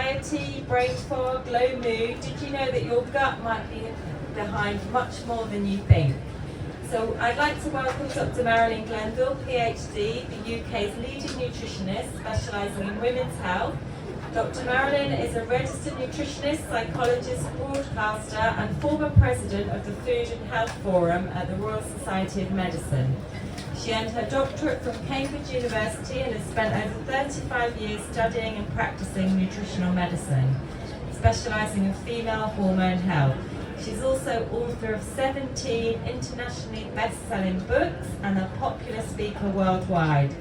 anxiety, brain fog, low mood, did you know that your gut might be behind much more than you think? So I'd like to welcome Dr. Marilyn Glenville PhD, the UK's leading nutritionist specialising in women's health. Dr. Marilyn is a registered nutritionist, psychologist, broadcaster and former president of the Food and Health Forum at the Royal Society of Medicine. She earned her doctorate from Cambridge University and has spent over 35 years studying and practicing nutritional medicine, specialising in female hormone health. She's also author of 17 internationally best-selling books and a popular speaker worldwide.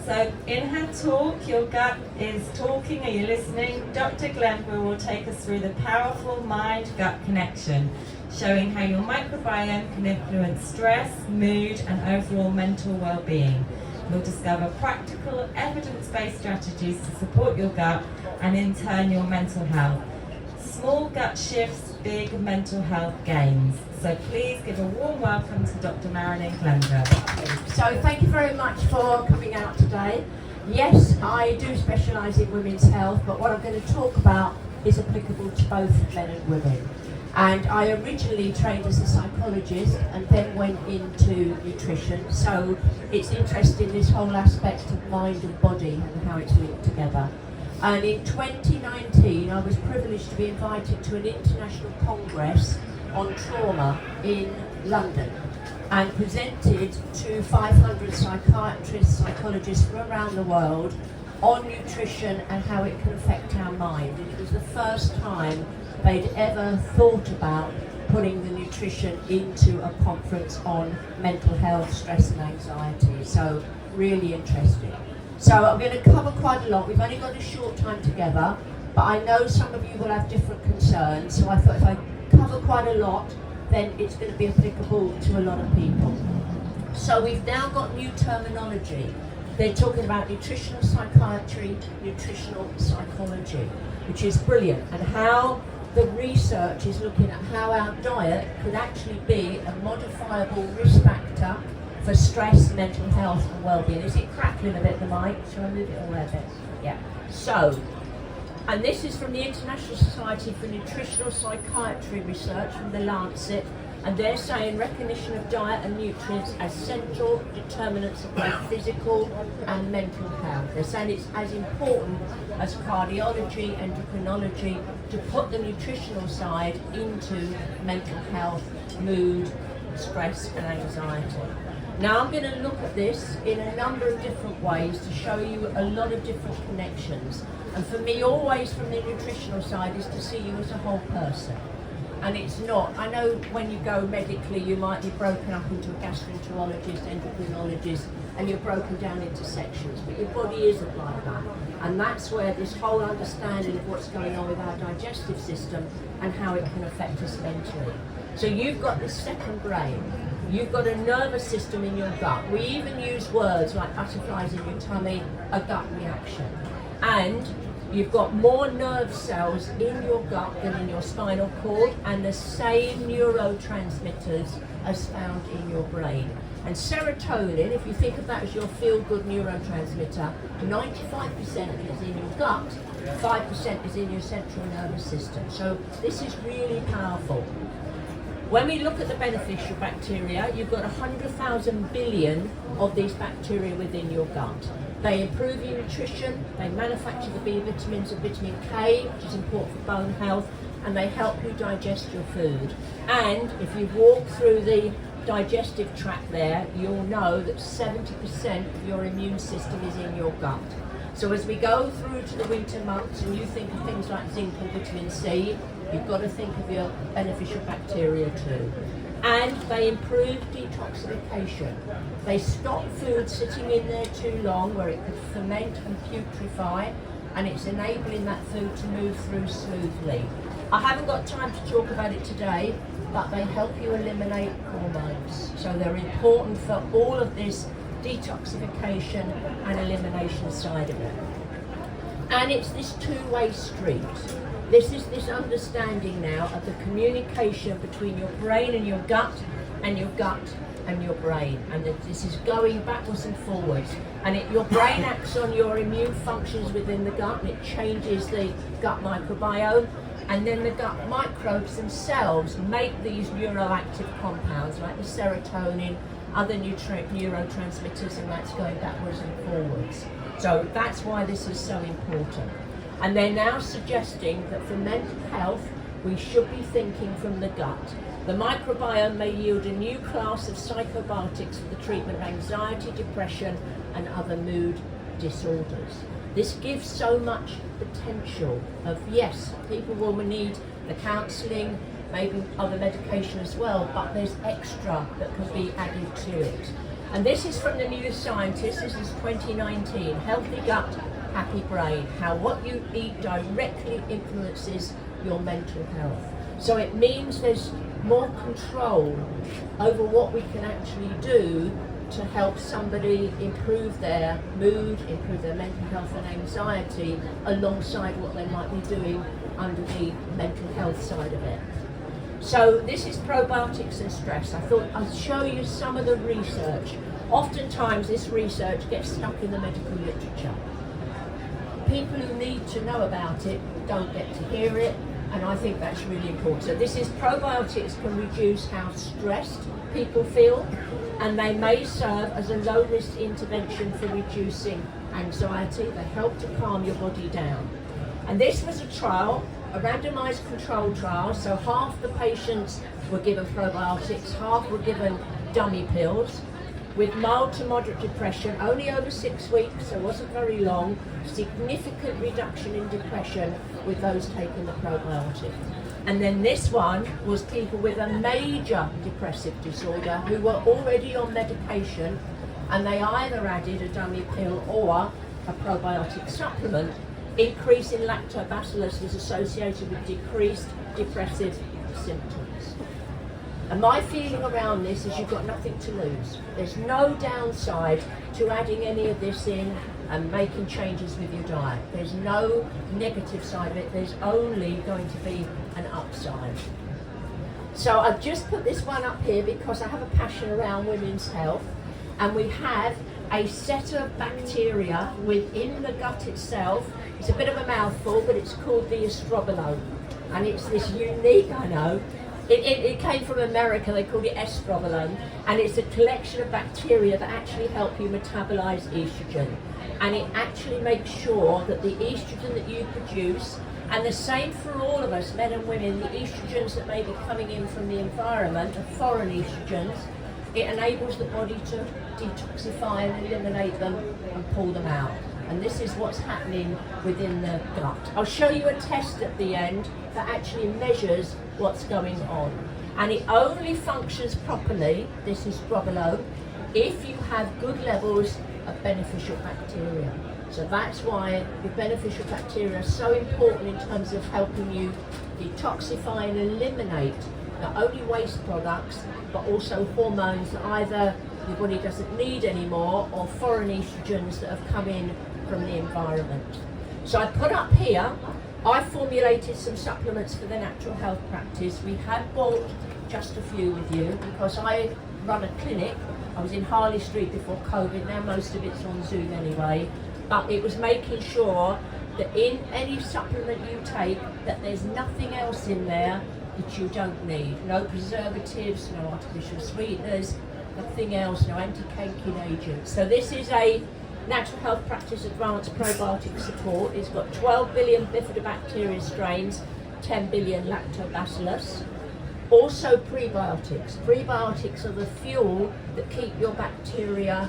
So in her talk, Your Gut is Talking, are you listening? Dr. Glenville will take us through the powerful mind-gut connection, showing how your microbiome can influence stress, mood and overall mental well-being. You'll discover practical, evidence-based strategies to support your gut and in turn your mental health. Small gut shifts, big mental health gains. So please give a warm welcome to Dr. Marilyn Glenville. So thank you very much for coming out today. Yes, I do specialise in women's health, but what I'm going to talk about is applicable to both men and women. And I originally trained as a psychologist and then went into nutrition. So it's interesting, this whole aspect of mind and body and how it's linked together. And in 2019, I was privileged to be invited to an international congress on trauma in London and presented to 500 psychiatrists, psychologists from around the world on nutrition and how it can affect our mind. And it was the first time they'd ever thought about putting the nutrition into a conference on mental health, stress and anxiety. So really interesting. So I'm going to cover quite a lot. We've only got a short time together, but I know some of you will have different concerns. So I thought if I cover quite a lot, then it's going to be applicable to a lot of people. So we've now got new terminology. They're talking about nutritional psychiatry, nutritional psychology, which is brilliant, and how the research is looking at how our diet could actually be a modifiable risk factor for stress, mental health and well-being. Is it crackling a bit, the mic? Shall I move it all a bit? Yeah. So, and this is from the International Society for Nutritional Psychiatry Research from the Lancet, and they're saying recognition of diet and nutrients as central determinants of both physical and mental health. They're saying it's as important as cardiology, endocrinology, to put the nutritional side into mental health, mood, stress and anxiety. Now I'm going to look at this in a number of different ways to show you a lot of different connections. And for me, always from the nutritional side is to see you as a whole person. And it's not. I know when you go medically, you might be broken up into a gastroenterologist, endocrinologist, and you're broken down into sections, but your body isn't like that. And that's where this whole understanding of what's going on with our digestive system and how it can affect us mentally. So you've got this second brain. You've got a nervous system in your gut. We even use words like butterflies in your tummy, a gut reaction. And you've got more nerve cells in your gut than in your spinal cord, and the same neurotransmitters as found in your brain. And serotonin, if you think of that as your feel-good neurotransmitter, 95% is in your gut, 5% is in your central nervous system. So this is really powerful. When we look at the beneficial bacteria, you've got 100,000 billion of these bacteria within your gut. They improve your nutrition, they manufacture the B vitamins and vitamin K, which is important for bone health, and they help you digest your food. And if you walk through the digestive tract there, you'll know that 70% of your immune system is in your gut. So as we go through to the winter months and you think of things like zinc and vitamin C, you've got to think of your beneficial bacteria too. And they improve detoxification. They stop food sitting in there too long where it could ferment and putrefy, and it's enabling that food to move through smoothly. I haven't got time to talk about it today, but they help you eliminate hormones. So they're important for all of this detoxification and elimination side of it. And it's this two-way street. This is this understanding now of the communication between your brain and your gut and your brain, and this is going backwards and forwards, and your brain acts on your immune functions within the gut, and it changes the gut microbiome, and then the gut microbes themselves make these neuroactive compounds like the serotonin, other neurotransmitters, and that's going backwards and forwards. So that's why this is so important. And they're now suggesting that for mental health, we should be thinking from the gut. The microbiome may yield a new class of psychobiotics for the treatment of anxiety, depression, and other mood disorders. This gives so much potential of, yes, people will need the counselling, maybe other medication as well, but there's extra that can be added to it. And this is from the New Scientist, this is 2019, Healthy Gut, Happy Brain, how what you eat directly influences your mental health. So it means there's more control over what we can actually do to help somebody improve their mood, improve their mental health and anxiety, alongside what they might be doing under the mental health side of it. So this is probiotics and stress. I thought I'd show you some of the research. Oftentimes this research gets stuck in the medical literature. People who need to know about it don't get to hear it, and I think that's really important. So this is probiotics can reduce how stressed people feel, and they may serve as a low-risk intervention for reducing anxiety. They help to calm your body down. And this was a trial, a randomized control trial, so half the patients were given probiotics, half were given dummy pills, with mild to moderate depression, only over 6 weeks, so it wasn't very long, significant reduction in depression with those taking the probiotic. And then this one was people with a major depressive disorder who were already on medication, and they either added a dummy pill or a probiotic supplement. Increase in lactobacillus was associated with decreased depressive symptoms. And my feeling around this is you've got nothing to lose. There's no downside to adding any of this in and making changes with your diet. There's no negative side of it. There's only going to be an upside. So I've just put this one up here because I have a passion around women's health, and we have a set of bacteria within the gut itself. It's a bit of a mouthful, but it's called the estrobolome, and it's this unique, I know, it came from America, they called it estrobolome, and it's a collection of bacteria that actually help you metabolize estrogen. And it actually makes sure that the estrogen that you produce, and the same for all of us, men and women, the estrogens that may be coming in from the environment, are foreign estrogens, it enables the body to detoxify and eliminate them and pull them out. And this is what's happening within the gut. I'll show you a test at the end that actually measures what's going on. And it only functions properly, this is estrobolome, if you have good levels of beneficial bacteria. So that's why the beneficial bacteria are so important in terms of helping you detoxify and eliminate not only waste products, but also hormones that either your body doesn't need anymore, or foreign estrogens that have come in from the environment. So I put up here, I formulated some supplements for the natural health practice. We had bought just a few with you because I run a clinic. I was in Harley Street before COVID, now most of it's on Zoom anyway, but it was making sure that in any supplement you take, that there's nothing else in there that you don't need. No preservatives, no artificial sweeteners, nothing else, no anti-caking agents. So this is a Natural Health Practice Advanced Probiotic Support. It's got 12 billion bifidobacteria strains, 10 billion lactobacillus. Also prebiotics. Prebiotics are the fuel that keep your bacteria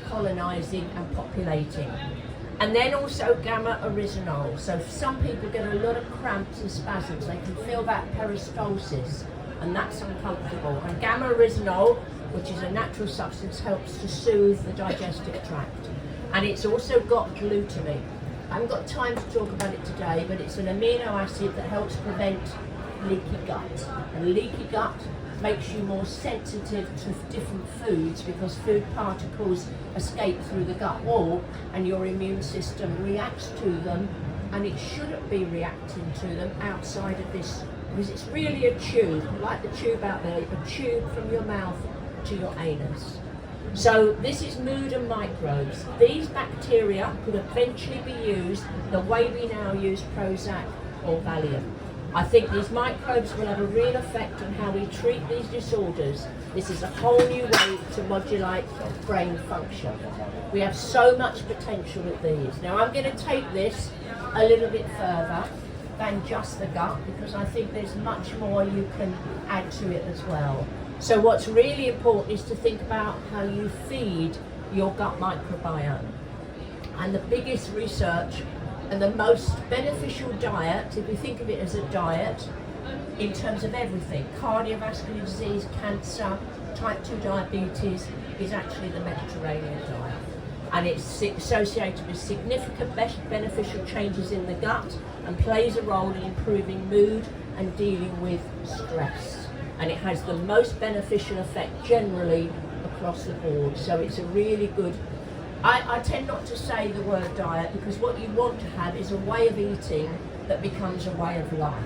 colonizing and populating. And then also gamma oryzanol. So some people get a lot of cramps and spasms. They can feel that peristalsis, and that's uncomfortable. And gamma oryzanol, which is a natural substance, helps to soothe the digestive tract. And it's also got glutamine. I haven't got time to talk about it today, but it's an amino acid that helps prevent leaky gut. And leaky gut makes you more sensitive to different foods because food particles escape through the gut wall and your immune system reacts to them, and it shouldn't be reacting to them outside of this, because it's really a tube, like the tube out there, a tube from your mouth to your anus. So this is mood and microbes. These bacteria could eventually be used the way we now use Prozac or Valium. I think these microbes will have a real effect on how we treat these disorders. This is a whole new way to modulate brain function. We have so much potential with these. Now I'm going to take this a little bit further than just the gut, because I think there's much more you can add to it as well. So what's really important is to think about how you feed your gut microbiome. And the biggest research and the most beneficial diet, if we think of it as a diet, in terms of everything, cardiovascular disease, cancer, type 2 diabetes, is actually the Mediterranean diet. And it's associated with significant beneficial changes in the gut and plays a role in improving mood and dealing with stress. And it has the most beneficial effect generally across the board. So it's a really good, I tend not to say the word diet, because what you want to have is a way of eating that becomes a way of life.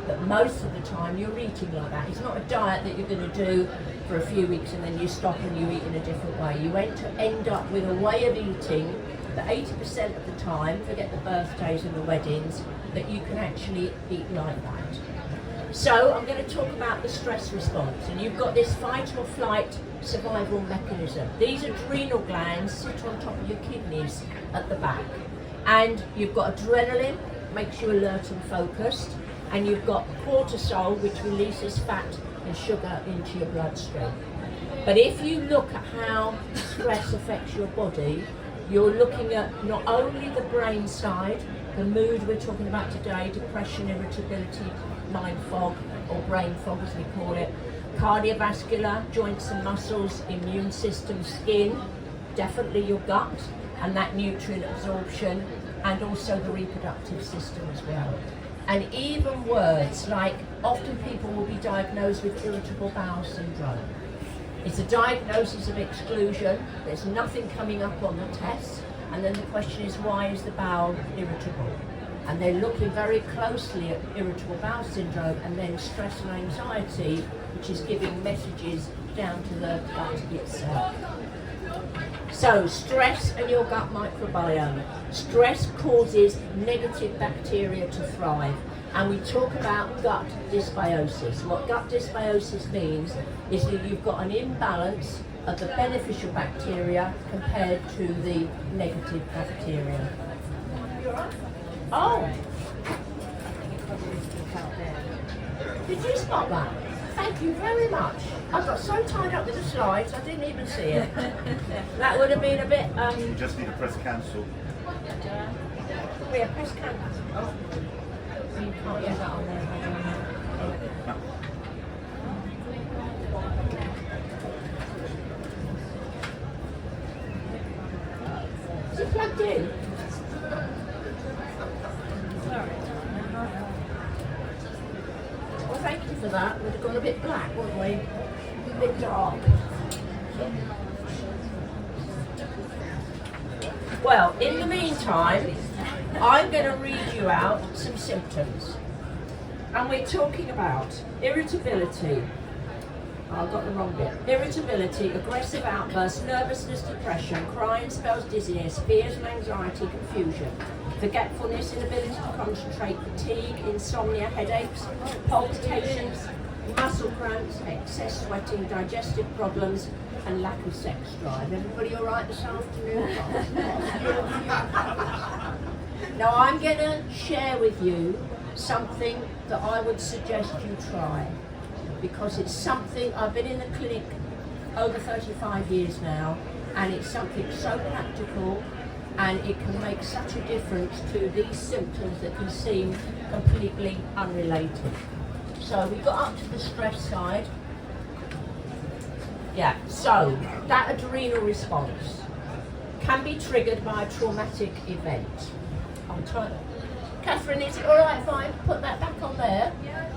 But most of the time you're eating like that. It's not a diet that you're going to do for a few weeks and then you stop and you eat in a different way. You end up with a way of eating that 80% of the time, forget the birthdays and the weddings, that you can actually eat like that. So I'm going to talk about the stress response, and you've got this fight or flight survival mechanism. These adrenal glands sit on top of your kidneys at the back, and you've got adrenaline, makes you alert and focused, and you've got cortisol, which releases fat and sugar into your bloodstream. But if you look at how stress affects your body, you're looking at not only the brain side, the mood we're talking about today, depression, irritability, mind fog, or brain fog as we call it, cardiovascular, joints and muscles, immune system, skin, definitely your gut, and that nutrient absorption, and also the reproductive system as well. And even words like, often people will be diagnosed with irritable bowel syndrome. It's a diagnosis of exclusion, there's nothing coming up on the test, and then the question is, why is the bowel irritable? And they're looking very closely at irritable bowel syndrome and then stress and anxiety, which is giving messages down to the gut itself. So, stress and your gut microbiome. Stress causes negative bacteria to thrive. And we talk about gut dysbiosis. What gut dysbiosis means is that you've got an imbalance of the beneficial bacteria compared to the negative bacteria. Oh! Did you spot that? Thank you very much. I got so tied up with the slides, I didn't even see it. That would have been a bit... You just need to press cancel. Yeah, press cancel. Oh. You can't use that on there. Is it plugged in? Well, thank you for that. We'd have gone a bit black, wouldn't we? A bit dark. Well, in the meantime, I'm going to read you out some symptoms. And we're talking about irritability. Oh, I've got the wrong bit. Irritability, aggressive outbursts, nervousness, depression, crying spells, dizziness, fears and anxiety, confusion, forgetfulness, inability to concentrate, fatigue, insomnia, headaches, palpitations, muscle cramps, excess sweating, digestive problems, and lack of sex drive. Everybody all right this afternoon? Now I'm going to share with you something that I would suggest you try, because it's something, I've been in the clinic over 35 years now, and it's something so practical, and it can make such a difference to these symptoms that can seem completely unrelated. So we got up to the stress side. Yeah, so that adrenal response can be triggered by a traumatic event. I'll try. Catherine, is it all right if I put that back on there? Yeah,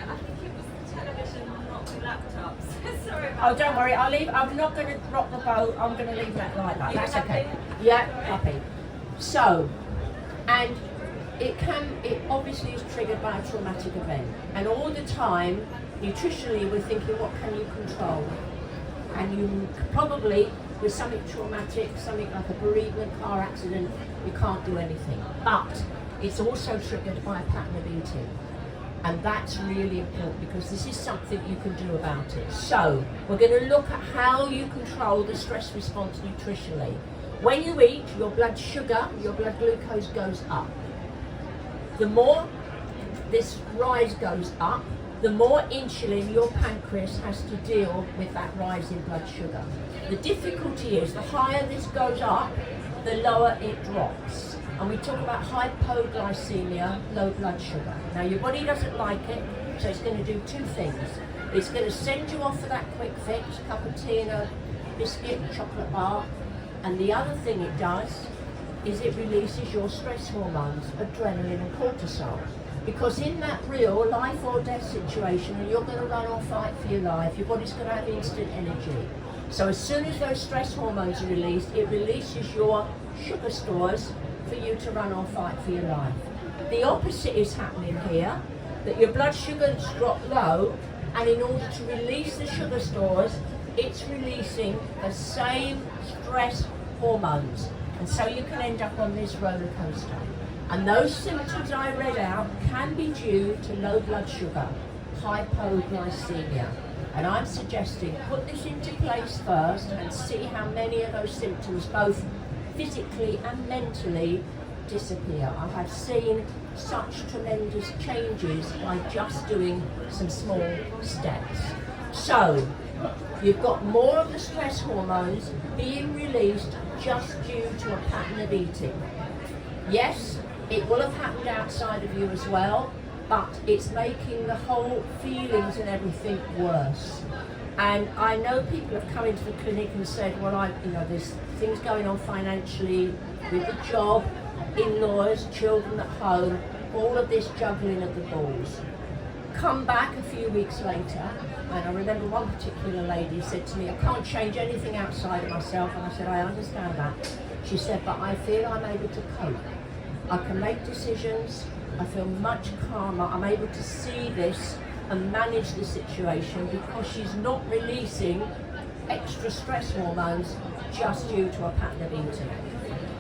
I think it was the television, not the laptops. Sorry about Oh, don't worry, I'll leave. I'm not going to rock the boat. I'm going to leave that like that. You That's happy? okay. Yeah, happy. So, and it obviously is triggered by a traumatic event. And all the time, nutritionally, we're thinking, what can you control? And you probably, with something traumatic, something like a bereavement, car accident, you can't do anything. But it's also triggered by a pattern of eating. And that's really important because this is something you can do about it. So, we're going to look at how you control the stress response nutritionally. When you eat, your blood sugar, your blood glucose goes up. The more this rise goes up, the more insulin your pancreas has to deal with that rise in blood sugar. The difficulty is the higher this goes up, the lower it drops. And we talk about hypoglycemia, low blood sugar. Now your body doesn't like it, so it's going to do two things. It's going to send you off for that quick fix, a cup of tea and a biscuit, chocolate bar. And the other thing it does is it releases your stress hormones, adrenaline and cortisol. Because in that real life or death situation, and you're going to run or fight for your life, your body's going to have instant energy. So as soon as those stress hormones are released, it releases your sugar stores for you to run or fight for your life. The opposite is happening here, that your blood sugars drop low, and in order to release the sugar stores, it's releasing the same stress hormones. And so you can end up on this roller coaster. And those symptoms I read out can be due to low blood sugar, hypoglycemia. And I'm suggesting put this into place first and see how many of those symptoms, both physically and mentally, disappear. I have seen such tremendous changes by just doing some small steps. So, you've got more of the stress hormones being released just due to a pattern of eating. Yes, it will have happened outside of you as well, but it's making the whole feelings and everything worse. And I know people have come into the clinic and said, well, there's things going on financially with the job, in-laws, children at home, all of this juggling of the balls. Come back a few weeks later, and I remember one particular lady said to me, I can't change anything outside of myself. And I said, I understand that. She said, but I feel I'm able to cope. I can make decisions, I feel much calmer, I'm able to see this and manage the situation because she's not releasing extra stress hormones just due to a pattern of eating.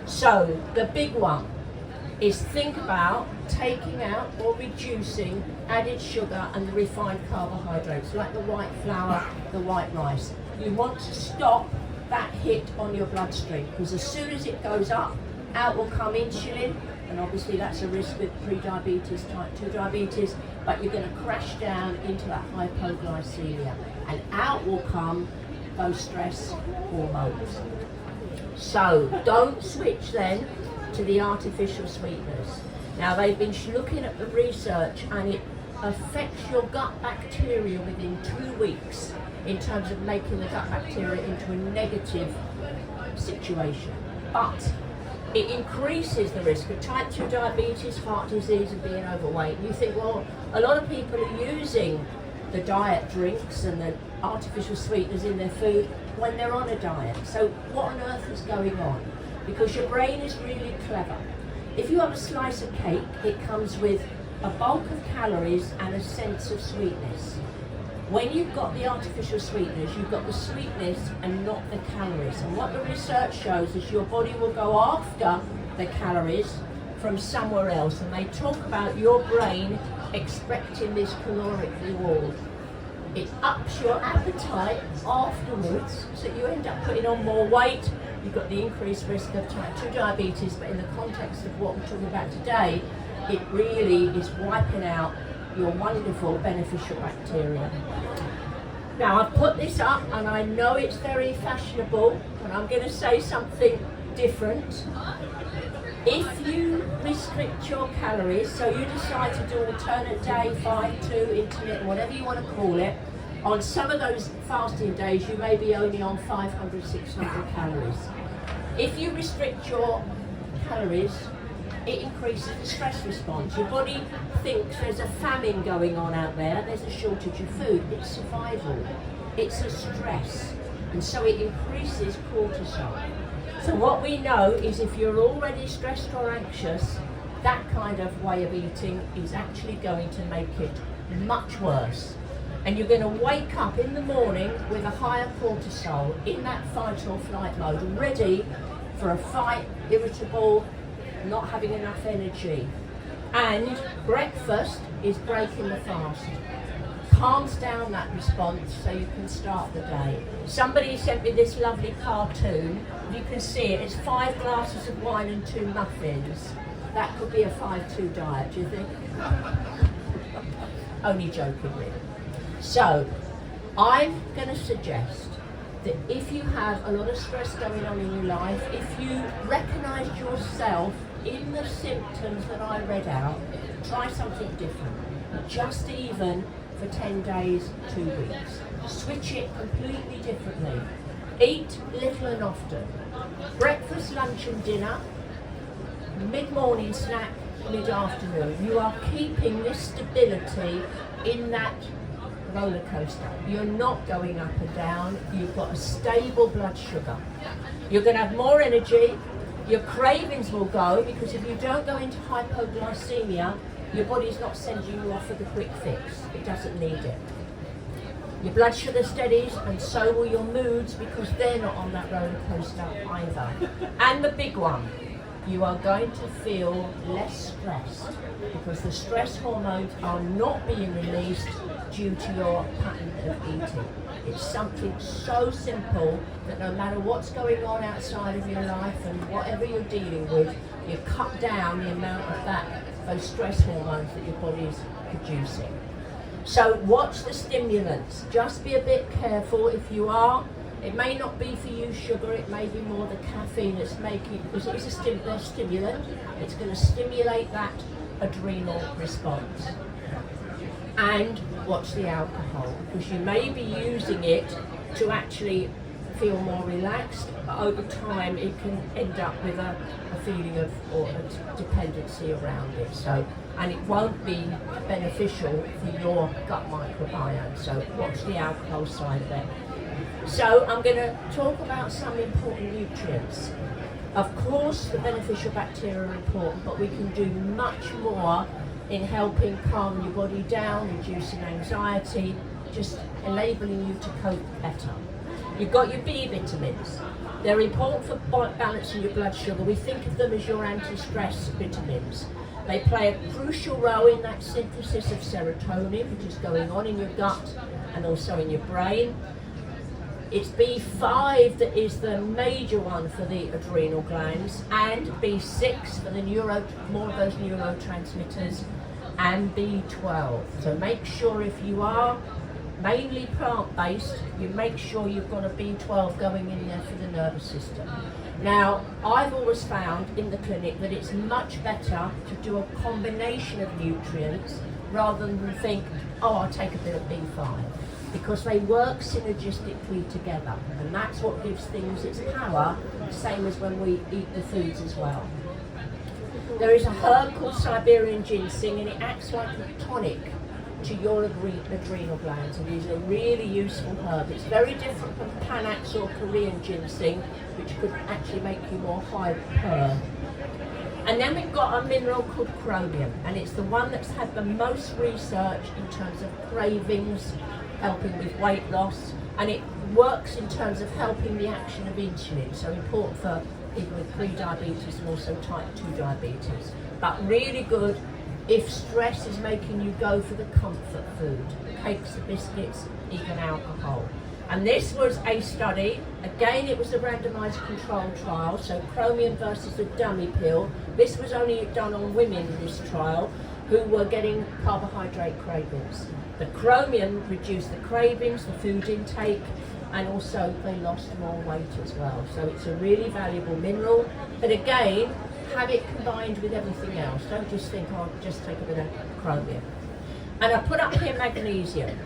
So the big one is think about taking out or reducing added sugar and the refined carbohydrates like the white flour, the white rice. You want to stop that hit on your bloodstream because as soon as it goes up, out will come insulin. And obviously that's a risk with pre-diabetes, type 2 diabetes, but you're going to crash down into that hypoglycemia. And out will come those stress hormones. So don't switch then to the artificial sweeteners. Now they've been looking at the research and it affects your gut bacteria within 2 weeks in terms of making the gut bacteria into a negative situation. But it increases the risk of type 2 diabetes, heart disease and being overweight. You think, well, a lot of people are using the diet drinks and the artificial sweeteners in their food when they're on a diet. So what on earth is going on? Because your brain is really clever. If you have a slice of cake, it comes with a bulk of calories and a sense of sweetness. When you've got the artificial sweeteners, you've got the sweetness and not the calories. And what the research shows is your body will go after the calories from somewhere else. And they talk about your brain expecting this caloric reward. It ups your appetite afterwards, so you end up putting on more weight. You've got the increased risk of type 2 diabetes, but in the context of what we're talking about today, it really is wiping out your wonderful beneficial bacteria. Now I've put this up and I know it's very fashionable and I'm going to say something different. If you restrict your calories, so you decide to do alternate day, 5-2, intermittent, whatever you want to call it, on some of those fasting days you may be only on 500, 600 calories. If you restrict your calories, it increases the stress response. Your body thinks there's a famine going on out there, there's a shortage of food. It's survival. It's a stress. And so it increases cortisol. So what we know is if you're already stressed or anxious, that kind of way of eating is actually going to make it much worse. And you're going to wake up in the morning with a higher cortisol in that fight or flight mode, ready for a fight, irritable, not having enough energy. And breakfast is breaking the fast. Calms down that response so you can start the day. Somebody sent me this lovely cartoon. You can see it. It's 5 glasses of wine and 2 muffins. That could be a 5-2 diet, do you think? Only joking, really. So, I'm going to suggest that if you have a lot of stress going on in your life, if you recognise yourself in the symptoms that I read out, try something different. Just even for 10 days, 2 weeks. Switch it completely differently. Eat little and often. Breakfast, lunch and dinner, mid-morning snack, mid-afternoon. You are keeping this stability in that roller coaster. You're not going up and down. You've got a stable blood sugar. You're going to have more energy. Your cravings will go, because if you don't go into hypoglycemia, your body's not sending you off with a quick fix. It doesn't need it. Your blood sugar steadies, and so will your moods, because they're not on that roller coaster either. And the big one, you are going to feel less stressed, because the stress hormones are not being released due to your pattern of eating. It's something so simple that no matter what's going on outside of your life and whatever you're dealing with, you cut down the amount of those stress hormones that your body is producing. So watch the stimulants. Just be a bit careful if you are. It may not be for you sugar, it may be more the caffeine that's making, because it's a stimulant. It's going to stimulate that adrenal response. And watch the alcohol, because you may be using it to actually feel more relaxed, but over time it can end up with a feeling of, or a dependency around it. So, and it won't be beneficial for your gut microbiome. So watch the alcohol side of it. So I'm going to talk about some important nutrients. Of course, the beneficial bacteria are important, but we can do much more in helping calm your body down, reducing anxiety, just enabling you to cope better. You've got your B vitamins. They're important for balancing your blood sugar. We think of them as your anti-stress vitamins. They play a crucial role in that synthesis of serotonin, which is going on in your gut and also in your brain. It's B5 that is the major one for the adrenal glands, and B6 for the more of those neurotransmitters, and B12. So make sure, if you are mainly plant-based, you make sure you've got a B12 going in there for the nervous system. Now, I've always found in the clinic that it's much better to do a combination of nutrients rather than think, oh, I'll take a bit of B5, because they work synergistically together, and that's what gives things its power, same as when we eat the foods as well. There is a herb called Siberian ginseng, and it acts like a tonic to your adrenal glands, and is a really useful herb. It's very different from Panax or Korean ginseng, which could actually make you more hyper. And then we've got a mineral called chromium, and it's the one that's had the most research in terms of cravings, helping with weight loss, and it works in terms of helping the action of insulin, so important for people with pre-diabetes and also type 2 diabetes. But really good if stress is making you go for the comfort food, cakes, the biscuits, even alcohol. And this was a study, again it was a randomized controlled trial, so chromium versus a dummy pill. This was only done on women in this trial who were getting carbohydrate cravings. The chromium reduced the cravings, the food intake, and also they lost more weight as well. So it's a really valuable mineral, but again, have it combined with everything else. Don't just think, oh, I'll just take a bit of chromium. And I put up here magnesium.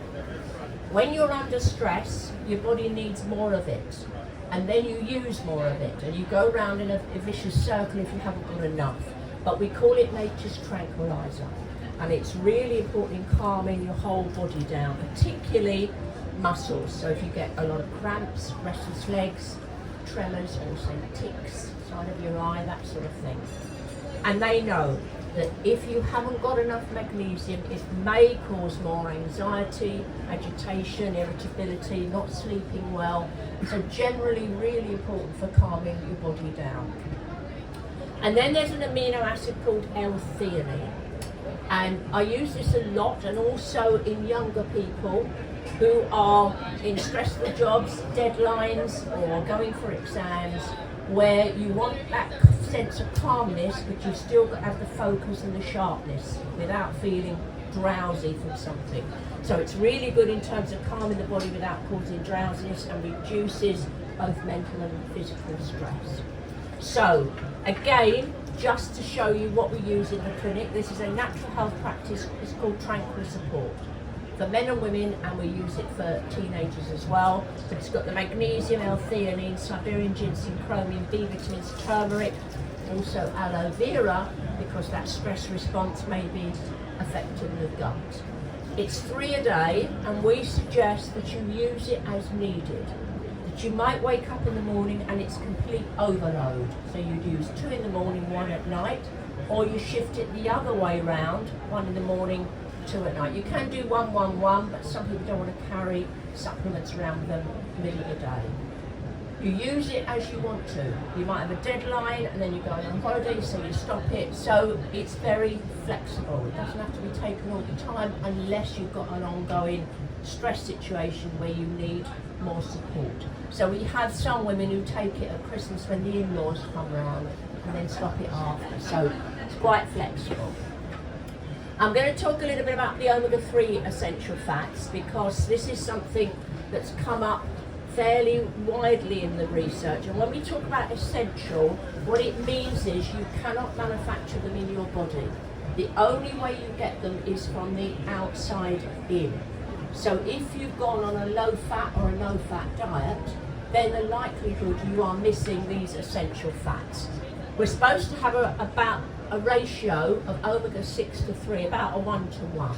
When you're under stress, your body needs more of it, and then you use more of it, and you go around in a vicious circle if you haven't got enough. But we call it nature's tranquilizer, and it's really important in calming your whole body down, particularly muscles. So if you get a lot of cramps, restless legs, tremors, also tics, side of your eye, that sort of thing. And they know that if you haven't got enough magnesium, it may cause more anxiety, agitation, irritability, not sleeping well. So generally really important for calming your body down. And then there's an amino acid called L-theanine. And I use this a lot, and also in younger people who are in stressful jobs, deadlines, or going for exams, where you want that sense of calmness, but you've still got to have the focus and the sharpness without feeling drowsy from something. So it's really good in terms of calming the body without causing drowsiness, and reduces both mental and physical stress. So again, just to show you what we use in the clinic, this is a natural health practice. It's called Tranquil Support for men and women, and we use it for teenagers as well. But it's got the magnesium, L-theanine, Siberian ginseng, chromium, B vitamins, turmeric, also aloe vera, because that stress response may be affecting the gut. It's 3 a day, and we suggest that you use it as needed. That you might wake up in the morning and it's complete overload. So you'd use 2 in the morning, 1 at night, or you shift it the other way round, 1 in the morning, 2 at night. You can do 1, 1, 1, but some people don't want to carry supplements around with them middle of the day. You use it as you want to. You might have a deadline and then you're going on holiday, so you stop it. So it's very flexible. It doesn't have to be taken all the time unless you've got an ongoing stress situation where you need more support. So we have some women who take it at Christmas when the in-laws come round and then stop it after. So it's quite flexible. I'm going to talk a little bit about the omega-3 essential fats, because this is something that's come up fairly widely in the research. And when we talk about essential, what it means is you cannot manufacture them in your body. The only way you get them is from the outside in. So if you've gone on a low-fat or a no-fat diet, then the likelihood you are missing these essential fats. We're supposed to have about a ratio of omega-6 to 3, about a 1-to-1.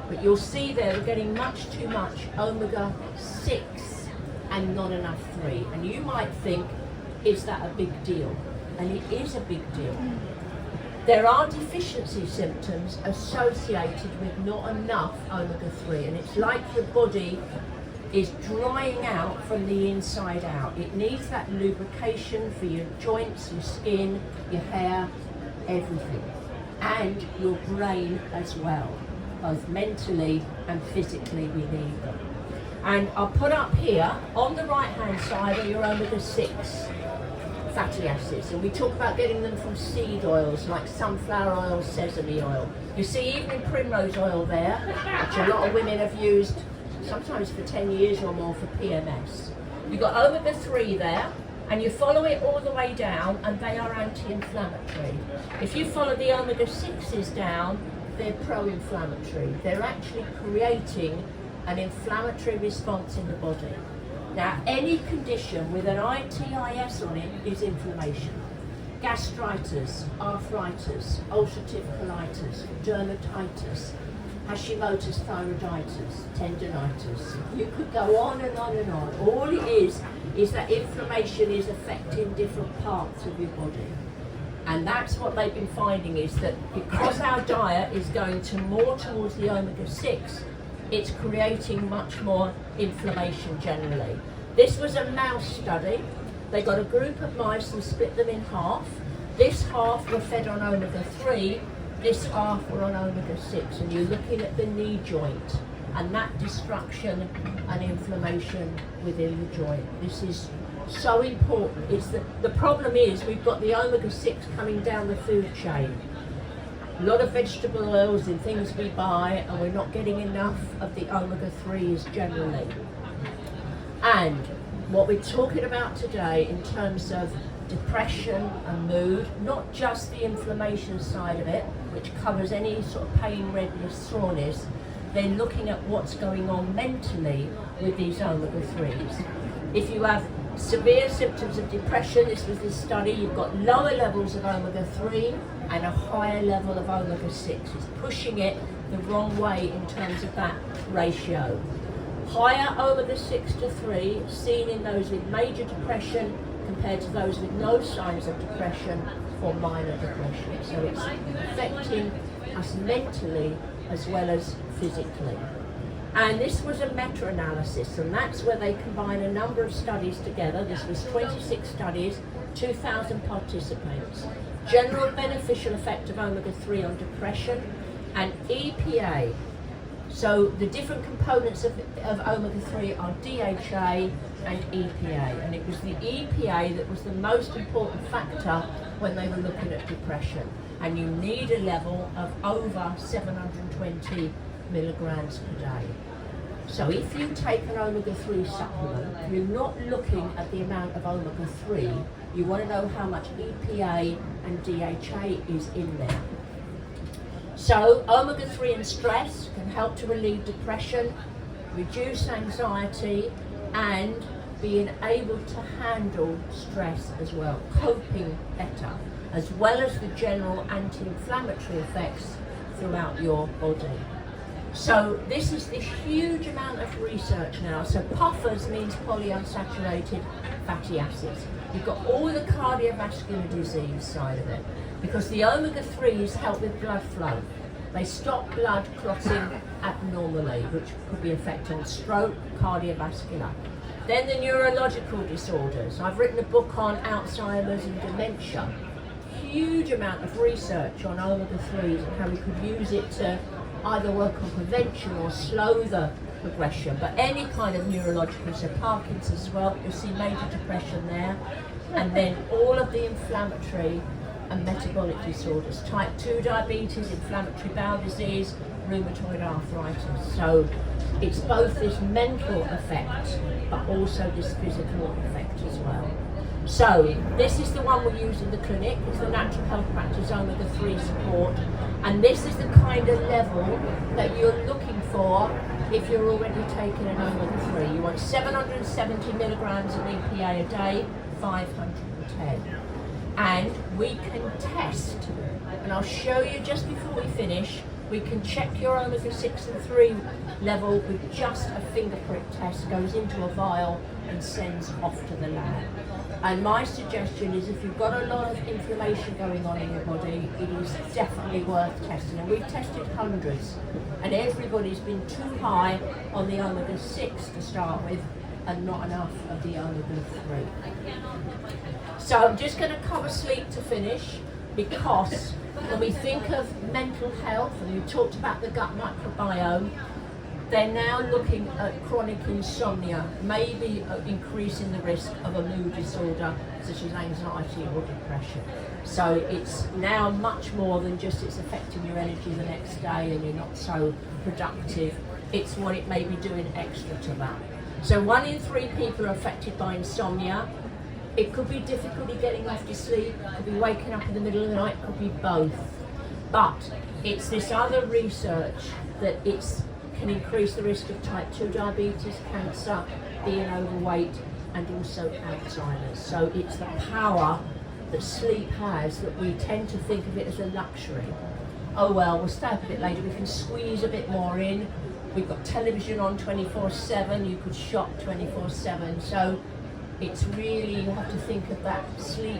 But you'll see there we're getting much too much omega-6 and not enough 3. And you might think, is that a big deal? And it is a big deal. There are deficiency symptoms associated with not enough omega-3, and it's like your body is drying out from the inside out. It needs that lubrication for your joints, your skin, your hair, everything, and your brain as well. Both mentally and physically we need them. And I'll put up here, on the right hand side are your omega-6 fatty acids, and we talk about getting them from seed oils like sunflower oil, sesame oil. You see even primrose oil there, which a lot of women have used sometimes for 10 years or more for PMS. You've got omega-3 there, and you follow it all the way down, and they are anti-inflammatory. If you follow the omega-6s down, they're pro-inflammatory. They're actually creating an inflammatory response in the body. Now, any condition with an ITIS on it is inflammation. Gastritis, arthritis, ulcerative colitis, dermatitis, Hashimoto's thyroiditis, tendinitis. You could go on and on and on. All it is that inflammation is affecting different parts of your body. And that's what they've been finding, is that because our diet is going more towards the omega-6, it's creating much more inflammation generally. This was a mouse study. They got a group of mice and split them in half. This half were fed on omega-3, this half were on omega-6, and you're looking at the knee joint and that destruction and inflammation within the joint. This is so important. The problem is we've got the omega-6 coming down the food chain. A lot of vegetable oils and things we buy, and we're not getting enough of the omega-3s generally. And what we're talking about today in terms of depression and mood, not just the inflammation side of it, which covers any sort of pain, redness, soreness, then looking at what's going on mentally with these omega-3s. If you have severe symptoms of depression, this was the study, you've got lower levels of omega-3 and a higher level of omega-6. It's pushing it the wrong way in terms of that ratio. Higher omega-6 to 3 seen in those with major depression compared to those with no signs of depression, or minor depression. So it's affecting us mentally as well as physically. And this was a meta-analysis, and that's where they combine a number of studies together. This was 26 studies, 2,000 participants. General beneficial effect of omega-3 on depression and EPA. So the different components of omega-3 are DHA and EPA, and it was the EPA that was the most important factor when they were looking at depression. And you need a level of over 720 milligrams per day. So if you take an omega-3 supplement, you're not looking at the amount of omega-3, you want to know how much EPA and DHA is in there. So omega-3 and stress can help to relieve depression, reduce anxiety, and being able to handle stress as well, coping better, as well as the general anti-inflammatory effects throughout your body. So this is this huge amount of research now. So PUFFAs means polyunsaturated fatty acids. You've got all the cardiovascular disease side of it, because the omega-3s help with blood flow. They stop blood clotting abnormally, which could be affecting stroke, cardiovascular. Then the neurological disorders. I've written a book on Alzheimer's and dementia. Huge amount of research on omega-3s and how we could use it to either work on prevention or slow the progression, but any kind of neurological, so Parkinson's as well, you'll see major depression there, and then all of the inflammatory and metabolic disorders, type 2 diabetes, inflammatory bowel disease, rheumatoid arthritis. So it's both this mental effect, but also this physical effect as well. So this is the one we use in the clinic. It's the Natural Health Practice Omega-3 support, and this is the kind of level that you're looking for if you're already taking an omega-3. You want 770 milligrams of EPA a day, 510. And we can test, and I'll show you just before we finish, we can check your omega-6 and 3 level with just a finger prick test, goes into a vial and sends off to the lab. And my suggestion is if you've got a lot of inflammation going on in your body, it is definitely worth testing. And we've tested hundreds, and everybody's been too high on the omega-6 to start with, and not enough of the omega-3. So I'm just going to cover sleep to finish, because when we think of mental health, and we talked about the gut microbiome, they're now looking at chronic insomnia, maybe increasing the risk of a mood disorder such as anxiety or depression. So it's now much more than just it's affecting your energy the next day and you're not so productive. It's what it may be doing extra to that. So 1 in 3 people are affected by insomnia. It could be difficulty getting off to sleep, it could be waking up in the middle of the night, it could be both. But it's this other research that can increase the risk of type 2 diabetes, cancer, being overweight, and also Alzheimer's. So it's the power that sleep has that we tend to think of it as a luxury. Oh well, we'll stay up a bit later, we can squeeze a bit more in. We've got television on 24/7, you could shop 24/7. So it's really, you have to think of that sleep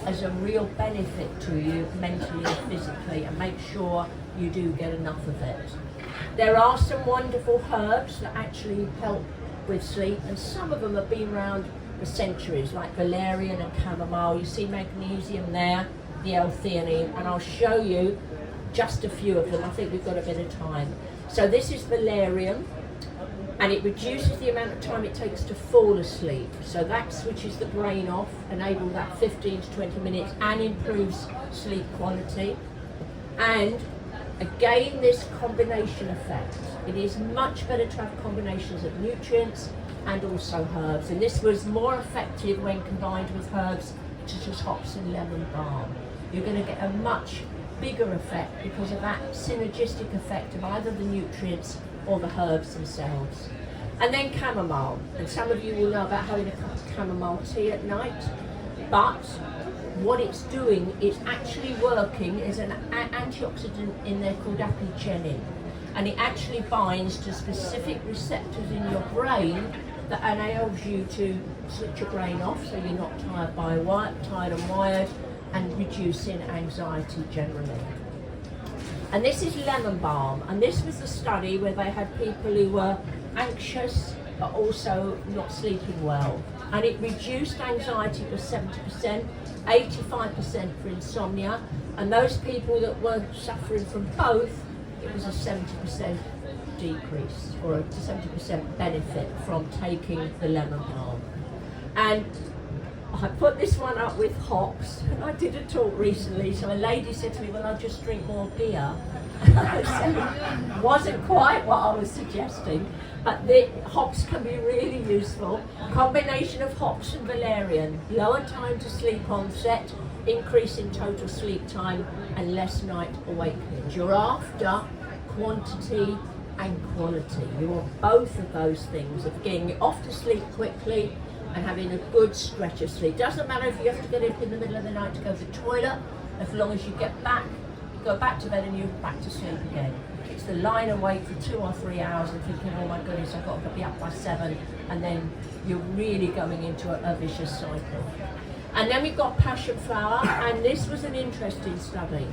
as a real benefit to you mentally and physically, and make sure you do get enough of it. There are some wonderful herbs that actually help with sleep, and some of them have been around for centuries, like valerian and chamomile. You see magnesium there, the L-theanine, and I'll show you just a few of them. I think we've got a bit of time. So this is valerian, and it reduces the amount of time it takes to fall asleep. So that switches the brain off, enables that 15 to 20 minutes, and improves sleep quality. And again, this combination effect. It is much better to have combinations of nutrients and also herbs. And this was more effective when combined with herbs such as hops and lemon balm. You're going to get a much bigger effect because of that synergistic effect of either the nutrients or the herbs themselves. And then chamomile. And some of you will know about having a cup of chamomile tea at night. But what it's doing is actually working as an antioxidant in there called apigenin, and it actually binds to specific receptors in your brain that enables you to switch your brain off so you're not tired and wired, and reducing anxiety generally. And this is lemon balm, and this was a study where they had people who were anxious but also not sleeping well, and it reduced anxiety by 70%, 85% for insomnia, and those people that were suffering from both, it was a 70% decrease or a 70% benefit from taking the lemon balm. And I put this one up with hops, and I did a talk recently, so a lady said to me, well, I'll just drink more beer. I said, wasn't quite what I was suggesting, but the hops can be really useful. Combination of hops and valerian, lower time to sleep onset, increase in total sleep time, and less night awakenings. You're after quantity and quality. You want both of those things, of getting off to sleep quickly and having a good stretch of sleep. Doesn't matter if you have to get up in the middle of the night to go to the toilet, as long as you get back, go back to bed and you're back to sleep again. It's the lying awake for 2 or 3 hours and thinking, oh my goodness, I've got to be up by 7, and then you're really going into a vicious cycle. And then we've got passion flower, and this was an interesting study.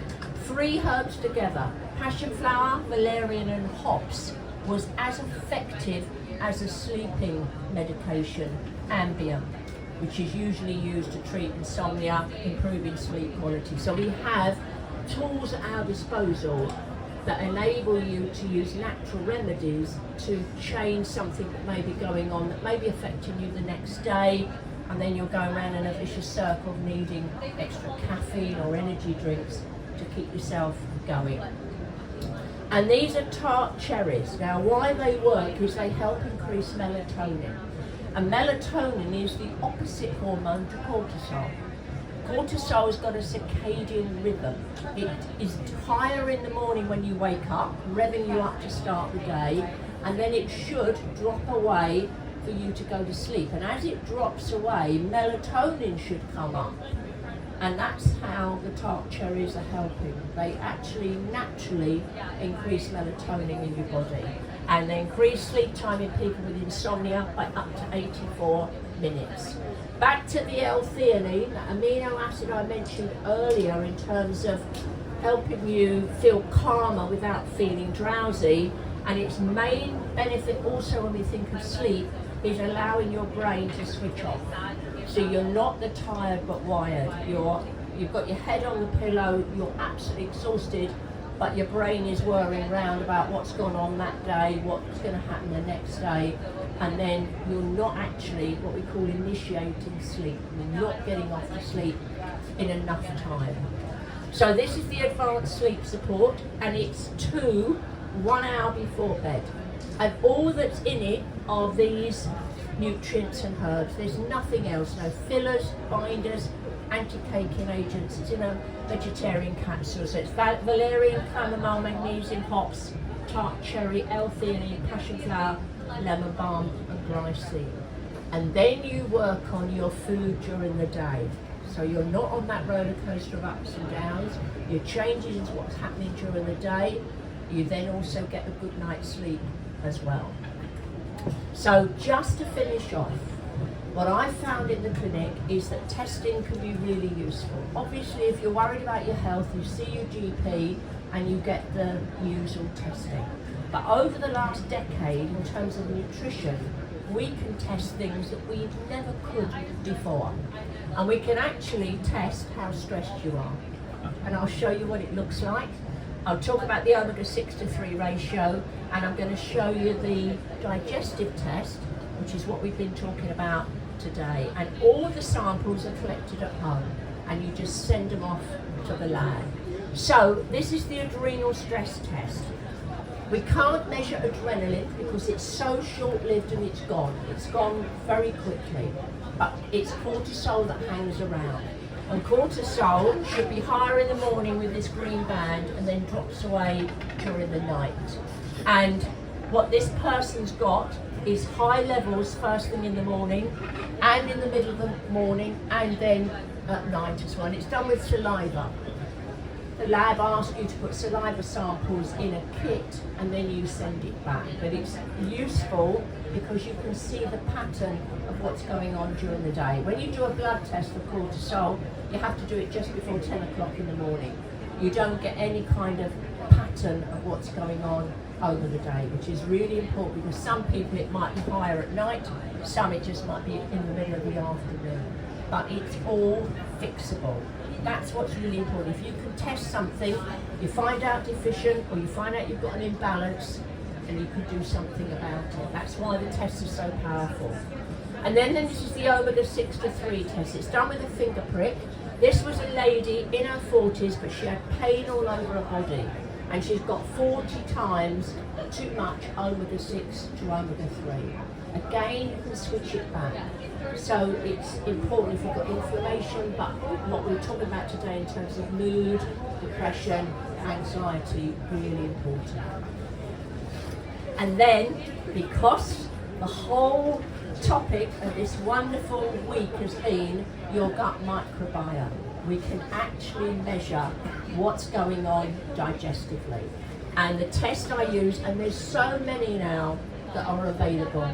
3 herbs together, passion flower, valerian and hops, was as effective as a sleeping medication, Ambien, which is usually used to treat insomnia, improving sleep quality. So we have tools at our disposal that enable you to use natural remedies to change something that may be going on, that may be affecting you the next day, and then you're going around in a vicious circle of needing extra caffeine or energy drinks to keep yourself going. And these are tart cherries. Now, why they work is they help increase melatonin. And melatonin is the opposite hormone to cortisol. Cortisol has got a circadian rhythm. It is higher in the morning when you wake up, revving you up to start the day, and then it should drop away for you to go to sleep. And as it drops away, melatonin should come up. And that's how the tart cherries are helping. They actually naturally increase melatonin in your body. And they increase sleep time in people with insomnia by up to 84 minutes. Back to the L-theanine, that amino acid I mentioned earlier in terms of helping you feel calmer without feeling drowsy. And its main benefit also when we think of sleep is allowing your brain to switch off. So you're not the tired but wired. You've got your head on the pillow, you're absolutely exhausted, but your brain is worrying around about what's gone on that day, what's going to happen the next day, and then you're not actually what we call initiating sleep. You're not getting off to sleep in enough time. So this is the advanced sleep support, and it's 1 hour before bed. And all that's in it are these nutrients and herbs. There's nothing else, no fillers, binders, anti-caking agents. It's in a vegetarian capsule. So it's valerian, chamomile, magnesium, hops, tart cherry, L-theanine, passion flower, lemon balm and glycine. And then you work on your food during the day. So you're not on that roller coaster of ups and downs. You're changing into what's happening during the day. You then also get a good night's sleep as well. So just to finish off, what I found in the clinic is that testing can be really useful. Obviously, if you're worried about your health, you see your GP and you get the usual testing. But over the last decade, in terms of nutrition, we can test things that we never could before. And we can actually test how stressed you are. And I'll show you what it looks like. I'll talk about the omega-6 to 3 ratio, and I'm going to show you the digestive test, which is what we've been talking about today. And all the samples are collected at home, and you just send them off to the lab. So this is the adrenal stress test. We can't measure adrenaline because it's so short-lived and it's gone. It's gone very quickly, but it's cortisol that hangs around. And cortisol should be higher in the morning with this green band and then drops away during the night. And what this person's got is high levels first thing in the morning and in the middle of the morning and then at night as well. And it's done with saliva. the lab asks you to put saliva samples in a kit and then you send it back. But it's useful because you can see the pattern of what's going on during the day. When you do a blood test for cortisol, you have to do it just before 10 o'clock in the morning. You don't get any kind of pattern of what's going on over the day, which is really important because some people it might be higher at night, some it just might be in the middle of the afternoon. But it's all fixable. That's what's really important. If you can test something, you find out deficient or you find out you've got an imbalance, and you can do something about it. That's why the tests are so powerful. And then this is the omega-6 to 3 test. It's done with a finger prick. This was a lady in her 40s, but she had pain all over her body. And she's got 40 times too much omega-6 to omega-3. Again, you can switch it back. So it's important if you've got inflammation, but what we're talking about today in terms of mood, depression, anxiety, really important. And then, because the whole topic of this wonderful week has been your gut microbiome, we can actually measure what's going on digestively. And the test I use, and there's so many now that are available,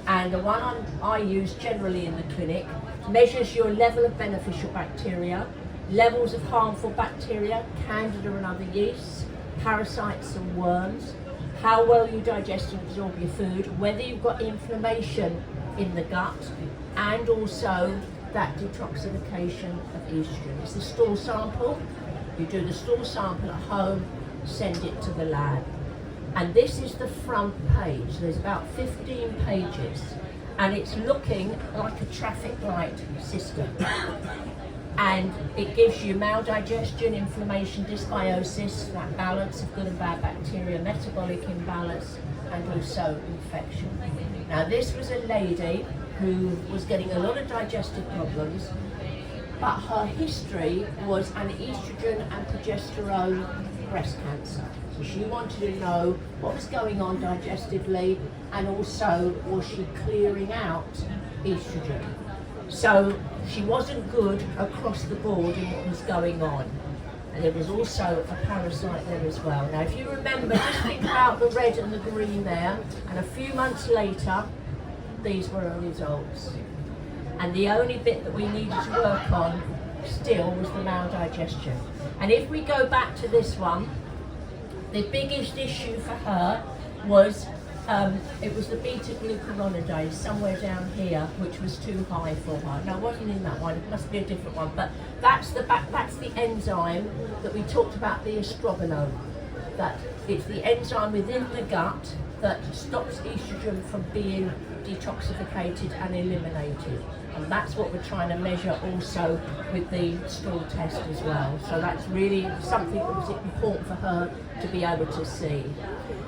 and the one I use generally in the clinic measures your level of beneficial bacteria, levels of harmful bacteria, candida and other yeasts, parasites and worms, how well you digest and absorb your food, whether you've got inflammation in the gut, and also that detoxification of estrogen. It's the stool sample. You do the stool sample at home, send it to the lab. And this is the front page. There's about 15 pages, and it's looking like a traffic light system. And it gives you maldigestion, inflammation, dysbiosis, that balance of good and bad bacteria, metabolic imbalance, and also infection. Now, this was a lady who was getting a lot of digestive problems, but her history was an estrogen and progesterone breast cancer. So she wanted to know what was going on digestively, and also was she clearing out estrogen. So she wasn't good across the board in what was going on. And there was also a parasite there as well. Now if you remember, just think about the red and the green there, and a few months later, these were her results. And the only bit that we needed to work on still was the maldigestion. And if we go back to this one, the biggest issue for her was it was the beta-glucuronidase somewhere down here, which was too high for her. No, it wasn't in that one. It must be a different one. But that's the enzyme that we talked about, the estrogenome. That it's the enzyme within the gut that stops estrogen from being detoxificated and eliminated. And that's what we're trying to measure also with the stool test as well. So that's really something that was important for her to be able to see.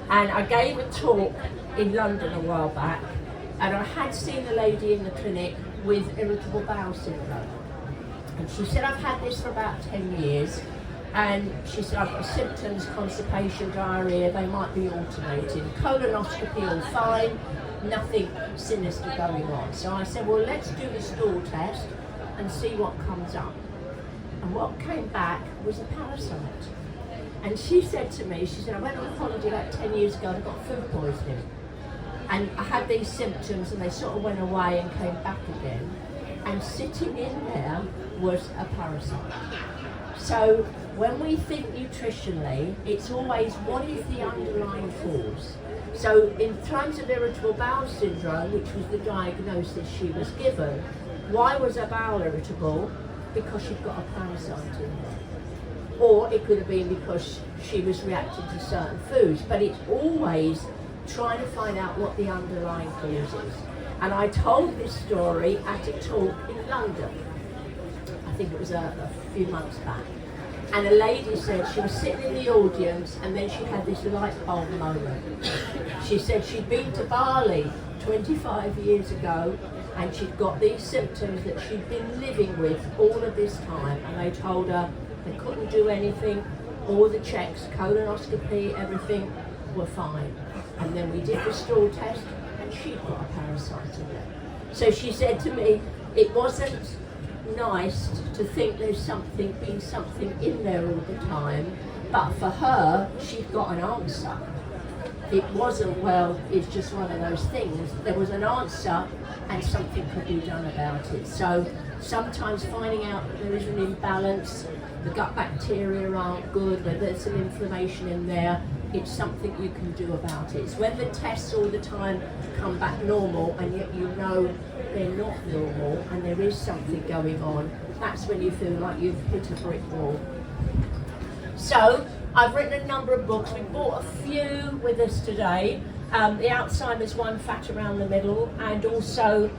And I gave a talk in London a while back, and I had seen a lady in the clinic with irritable bowel syndrome. And she said, I've had this for about 10 years. And she said, I've got symptoms, constipation, diarrhea, they might be alternating. Colonoscopy, all fine, nothing sinister going on. So I said, well, let's do the stool test and see what comes up. And what came back was a parasite. And she said to me, she said, I went on holiday about 10 years ago and I got food poisoning. And I had these symptoms and they sort of went away and came back again. And sitting in there was a parasite. So when we think nutritionally, it's always what is the underlying cause. So in terms of irritable bowel syndrome, which was the diagnosis she was given, why was her bowel irritable? Because she'd got a parasite in there. Or it could have been because she was reacting to certain foods. But it's always trying to find out what the underlying cause is. And I told this story at a talk in London. I think it was a few months back. And a lady said she was sitting in the audience and then she had this light bulb moment. She said she'd been to Bali 25 years ago and she'd got these symptoms that she'd been living with all of this time, and they told her they couldn't do anything, all the checks, colonoscopy, everything were fine. And then we did the stool test and she'd got a parasite in there. So she said to me, it wasn't nice to think there's something in there all the time, but for her, she'd got an answer. It wasn't, well, it's just one of those things. There was an answer and something could be done about it. So sometimes finding out that there is an imbalance, the gut bacteria aren't good, that there's some inflammation in there, it's something you can do about it. It's when the tests all the time come back normal and yet you know they're not normal and there is something going on, that's when you feel like you've hit a brick wall. So, I've written a number of books. We brought a few with us today. The Alzheimer's one, Fat Around the Middle, and also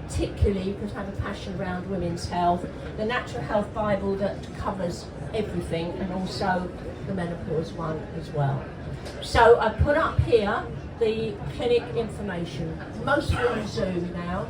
particularly because I have a passion around women's health, the Natural Health Bible that covers everything, and also the menopause one as well. So I put up here the clinic information. Most of them are Zoom now,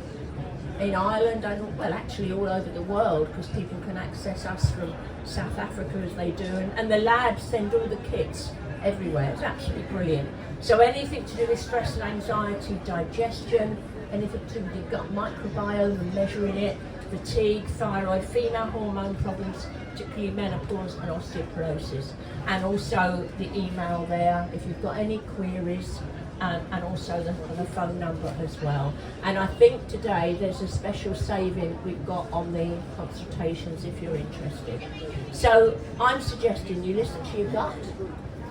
in Ireland and well actually all over the world, because people can access us from South Africa as they do, and the labs send all the kits everywhere. It's absolutely brilliant. So anything to do with stress and anxiety, digestion, anything to do with your gut microbiome and measuring it, fatigue, thyroid, female hormone problems, particularly menopause and osteoporosis, and also the email there if you've got any queries, and also the phone number as well. And I think today there's a special saving we've got on the consultations if you're interested. So I'm suggesting you listen to your gut,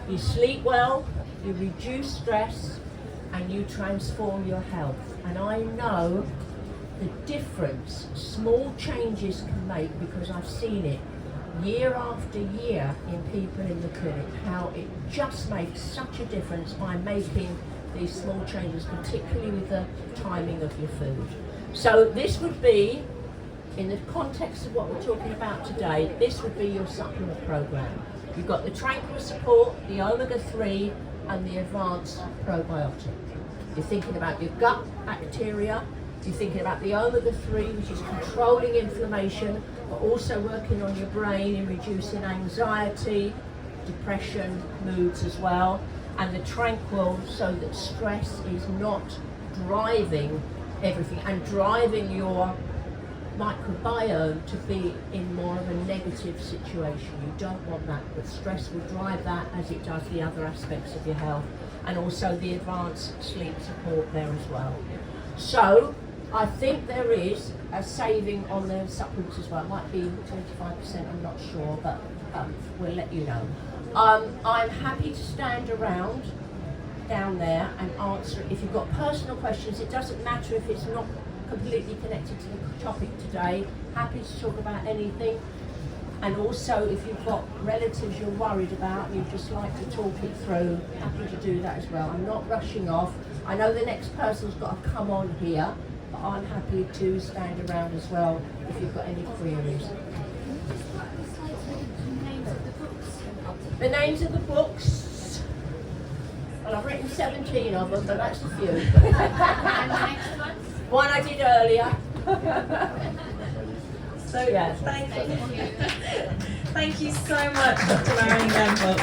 you sleep well, you reduce stress, and you transform your health. And I know the difference small changes can make, because I've seen it year after year in people in the clinic, how it just makes such a difference by making these small changes, particularly with the timing of your food. So this would be, in the context of what we're talking about today, this would be your supplement program. You've got the Tranquil Support, the Omega-3 and the Advanced Probiotic. You're thinking about your gut bacteria, you're thinking about the Omega-3, which is controlling inflammation, but also working on your brain and reducing anxiety, depression, moods as well, and the Tranquil, so that stress is not driving everything and driving your microbiome to be in more of a negative situation. You don't want that, but stress will drive that as it does the other aspects of your health, and also the advanced sleep support there as well. So I think there is a saving on the supplements as well. It might be 25%, I'm not sure, but we'll let you know. I'm happy to stand around down there and answer. If you've got personal questions, it doesn't matter if it's not completely connected to the topic today. Happy to talk about anything. And also, if you've got relatives you're worried about and you'd just like to talk it through, happy to do that as well. I'm not rushing off. I know the next person's got to come on here, but I'm happy to stand around as well if you've got any queries. The names of the books, well, I've written 17 of them, but that's a few. And the next one? One I did earlier. So yeah, thank you so much, Dr. Marilyn Glenville.